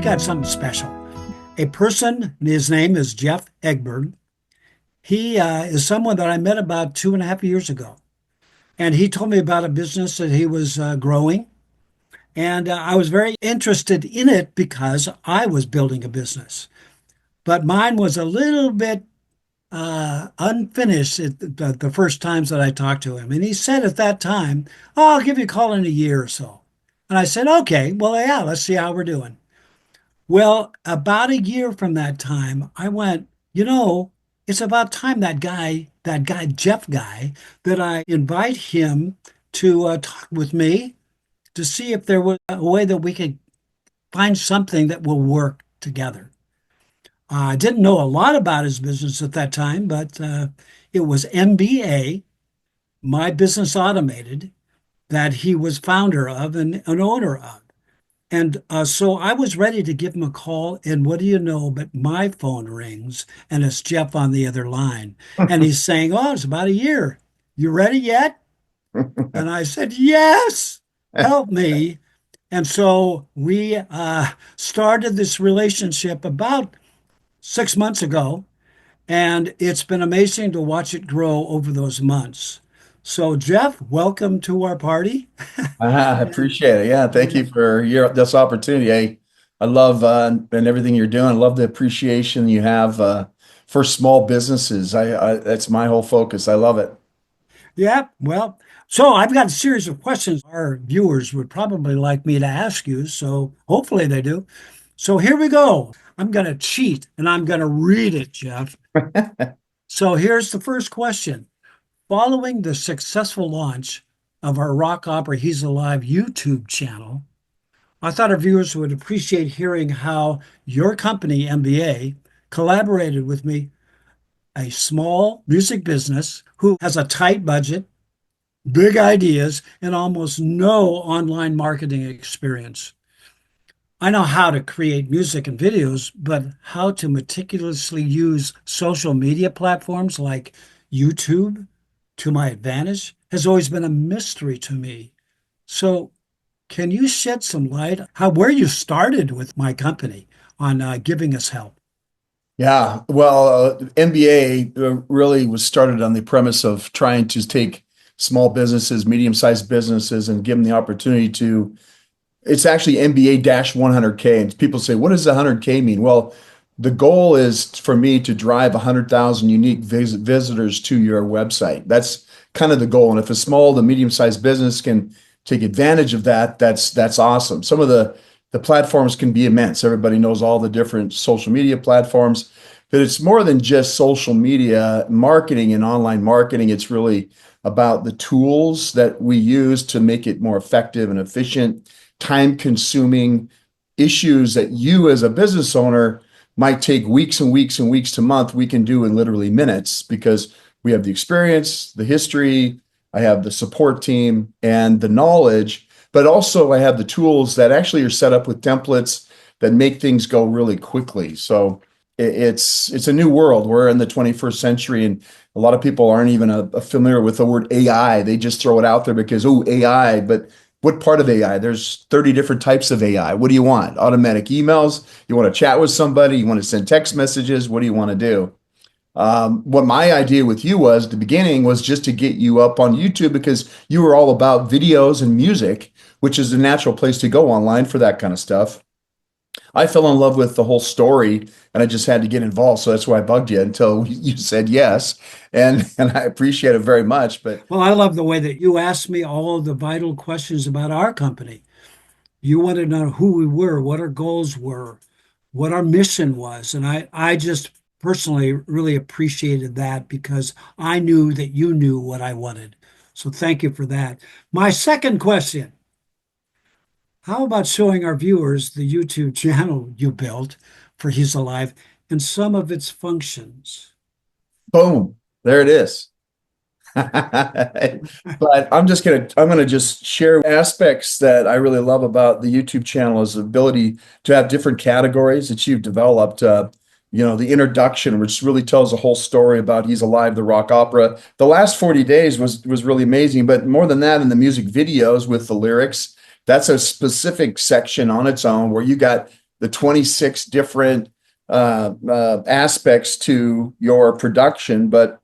got something special. A person, his name is Jeff Egberg. He is someone that I met about 2.5 years ago. And he told me about a business that he was growing. And I was very interested in it because I was building a business. But mine was a little bit unfinished at the first times that I talked to him. And he said at that time, "Oh, I'll give you a call in a year or so." And I said, "Okay, well, yeah, let's see how we're doing." Well, about a year from that time, I went, it's about time that guy, Jeff guy, that I invite him to talk with me to see if there was a way that we could find something that will work together. I didn't know a lot about his business at that time, but it was MBA, My Business Automated, that he was founder of and an owner of. And so I was ready to give him a call, and what do you know? But my phone rings, and it's Jeff on the other line. And he's saying, "Oh, it's about a year. You ready yet?" And I said, "Yes, help me." And so we started this relationship about 6 months ago, and it's been amazing to watch it grow over those months. So, Jeff, welcome to our party. I appreciate it. Yeah, thank Yeah. you for this opportunity. I love and everything you're doing. I love the appreciation you have for small businesses. That's my whole focus. I love it. Yeah, well, so I've got a series of questions our viewers would probably like me to ask you, so hopefully they do. So here we go. I'm going to cheat and I'm going to read it, Jeff. So here's the first question. Following the successful launch of our Rock Opera He's Alive YouTube channel, I thought our viewers would appreciate hearing how your company, MBA, collaborated with me, a small music business who has a tight budget, big ideas, and almost no online marketing experience. I know how to create music and videos, but how to meticulously use social media platforms like YouTube to my advantage has always been a mystery to me. So, can you shed some light how where you started with my company on giving us help? Yeah, well, MBA really was started on the premise of trying to take small businesses, medium-sized businesses, and give them the opportunity to. It's actually MBA-100K, and people say, "What does 100K mean?" Well, the goal is for me to drive 100,000 unique visitors to your website. That's kind of the goal. And if a small to medium-sized business can take advantage of that, that's awesome. Some of the platforms can be immense. Everybody knows all the different social media platforms, but it's more than just social media marketing and online marketing. It's really about the tools that we use to make it more effective and efficient, time consuming issues that you as a business owner might take weeks and weeks and weeks to month, we can do in literally minutes because we have the experience, the history, I have the support team and the knowledge, but also I have the tools that actually are set up with templates that make things go really quickly. So it's a new world. We're in the 21st century, and a lot of people aren't even familiar with the word AI. They just throw it out there because, oh, AI, but what part of AI? There's 30 different types of AI. What do you want? Automatic emails? You want to chat with somebody? You want to send text messages? What do you want to do? What my idea with you was at the beginning was just to get you up on YouTube because you were all about videos and music, which is a natural place to go online for that kind of stuff. I fell in love with the whole story and I just had to get involved. So that's why I bugged you until you said yes. And I appreciate it very much. But Well, I love the way that you asked me all of the vital questions about our company. You wanted to know who we were, what our goals were, what our mission was. And I just personally really appreciated that because I knew that you knew what I wanted. So thank you for that. My second question, how about showing our viewers the YouTube channel you built for He's Alive and some of its functions? boom, there it is. But I'm gonna just share aspects that I really love about the YouTube channel is the ability to have different categories that you've developed. The introduction, which really tells a whole story about He's Alive, the rock opera. The last 40 days was really amazing, but more than that, in the music videos with the lyrics, that's a specific section on its own where you got the 26 different aspects to your production, but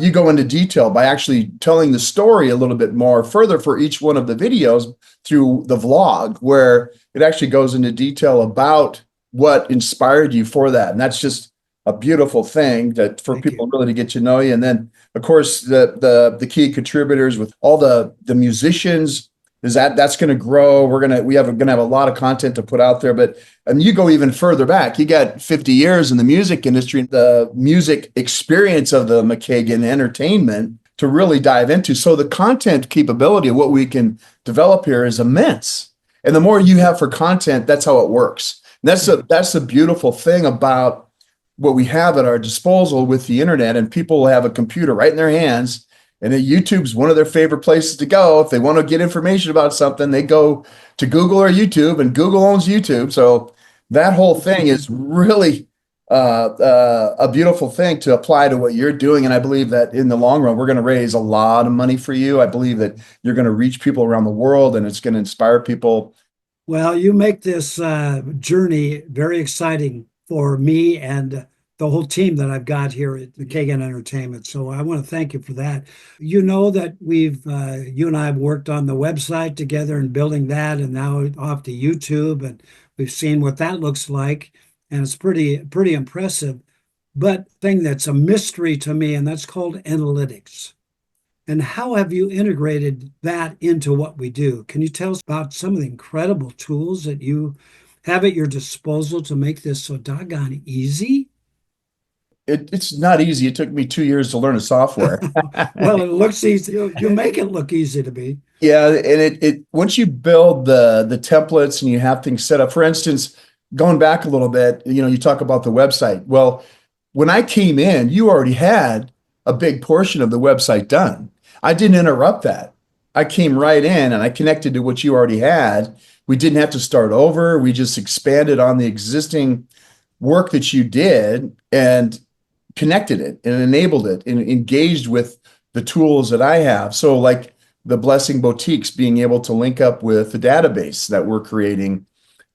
you go into detail by actually telling the story a little bit more further for each one of the videos through the vlog, where it actually goes into detail about what inspired you for that. And that's just a beautiful thing that for people really to get to know you. And then, of course, the key contributors with all the musicians is that's going to grow. We're going to have a lot of content to put out there, but and you go even further back. You got 50 years in the music industry, the music experience of the McKagan entertainment to really dive into. So the content capability of what we can develop here is immense. And the more you have for content, that's how it works. And that's the beautiful thing about what we have at our disposal with the internet, and people will have a computer right in their hands. And YouTube's one of their favorite places to go. If they want to get information about something, they go to Google or YouTube, and Google owns YouTube. So that whole thing is really a beautiful thing to apply to what you're doing. And I believe that in the long run, we're going to raise a lot of money for you. I believe that you're going to reach people around the world, and it's going to inspire people. Well, you make this journey very exciting for me and the whole team that I've got here at McKagan Entertainment. So I want to thank you for that. You know that you and I have worked on the website together and building that, and now off to YouTube, and we've seen what that looks like, and it's pretty impressive. But thing that's a mystery to me, and that's called analytics. And how have you integrated that into what we do? Can you tell us about some of the incredible tools that you have at your disposal to make this so doggone easy? It's not easy. It took me 2 years to learn a software. Well, it looks easy. You make it look easy to be. Yeah, and it once you build the templates and you have things set up. For instance, going back a little bit, you talk about the website. Well, when I came in, you already had a big portion of the website done. I didn't interrupt that. I came right in and I connected to what you already had. We didn't have to start over. We just expanded on the existing work that you did and connected it and enabled it and engaged with the tools that I have. So like the Blessing Boutiques being able to link up with the database that we're creating.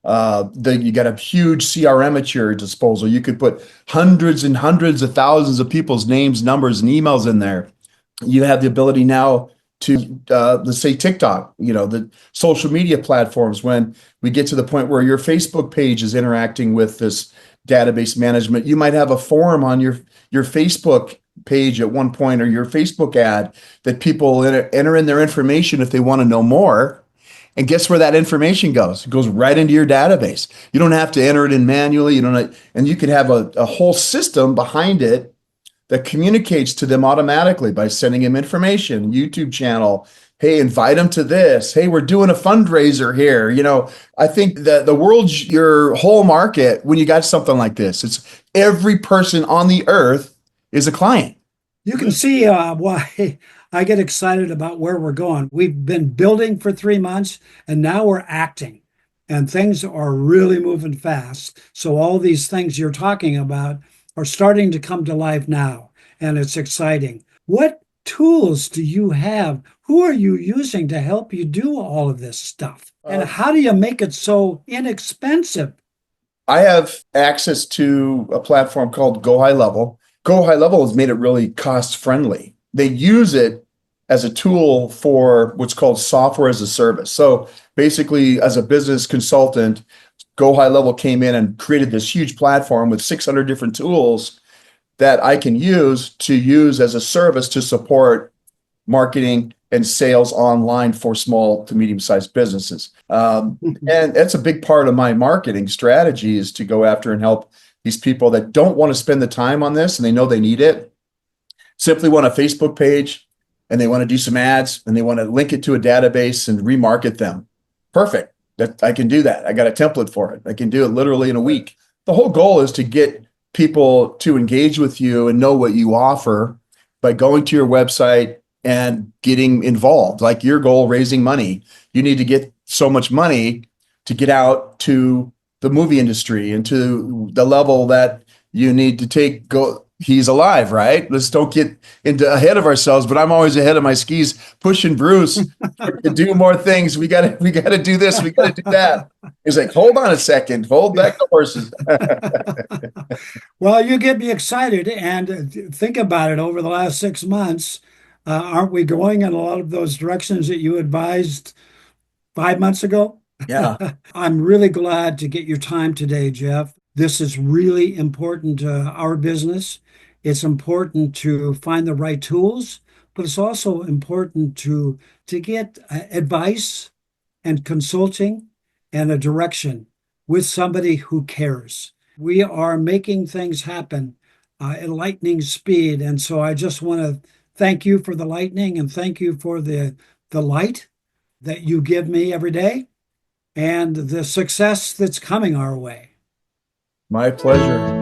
You got a huge CRM at your disposal. You could put hundreds and hundreds of thousands of people's names, numbers, and emails in there. You have the ability now to, let's say TikTok, the social media platforms, when we get to the point where your Facebook page is interacting with this database management, you might have a forum on your Facebook page at one point, or your Facebook ad that people enter in their information if they want to know more. And guess where that information goes? It goes right into your database. You don't have to enter it in manually. And you could have a whole system behind it that communicates to them automatically by sending them information, YouTube channel. Hey, invite them to this. Hey, we're doing a fundraiser here. I think that the world's your whole market when you got something like this. It's every person on the earth is a client. You can see why I get excited about where we're going. We've been building for 3 months, and now we're acting, and things are really moving fast. So all these things you're talking about are starting to come to life now, and it's exciting. What tools do you have? Who are you using to help you do all of this stuff? And how do you make it so inexpensive? I have access to a platform called Go High Level. Go High Level has made it really cost friendly. They use it as a tool for what's called software as a service. So basically, as a business consultant, Go High Level came in and created this huge platform with 600 different tools that I can use as a service to support marketing and sales online for small to medium-sized businesses. And that's a big part of my marketing strategy, is to go after and help these people that don't want to spend the time on this and they know they need it, simply want a Facebook page and they want to do some ads and they want to link it to a database and remarket them. Perfect. I can do that. I got a template for it. I can do it literally in a week. The whole goal is to get people to engage with you and know what you offer by going to your website and getting involved. Like your goal, raising money. You need to get so much money to get out to the movie industry and to the level that you need to he's alive, right? Let's don't get into ahead of ourselves, but I'm always ahead of my skis, pushing Bruce to do more things. We gotta do this, we gotta do that. He's like, hold on a second, hold back the horses. Well, you get me excited. And think about it, over the last 6 months, aren't we going in a lot of those directions that you advised 5 months ago? Yeah. I'm really glad to get your time today, Jeff. This is really important to our business. It's important to find the right tools, but it's also important to get advice and consulting and a direction with somebody who cares. We are making things happen at lightning speed. And so I just want to thank you for the lightning and thank you for the light that you give me every day and the success that's coming our way. My pleasure.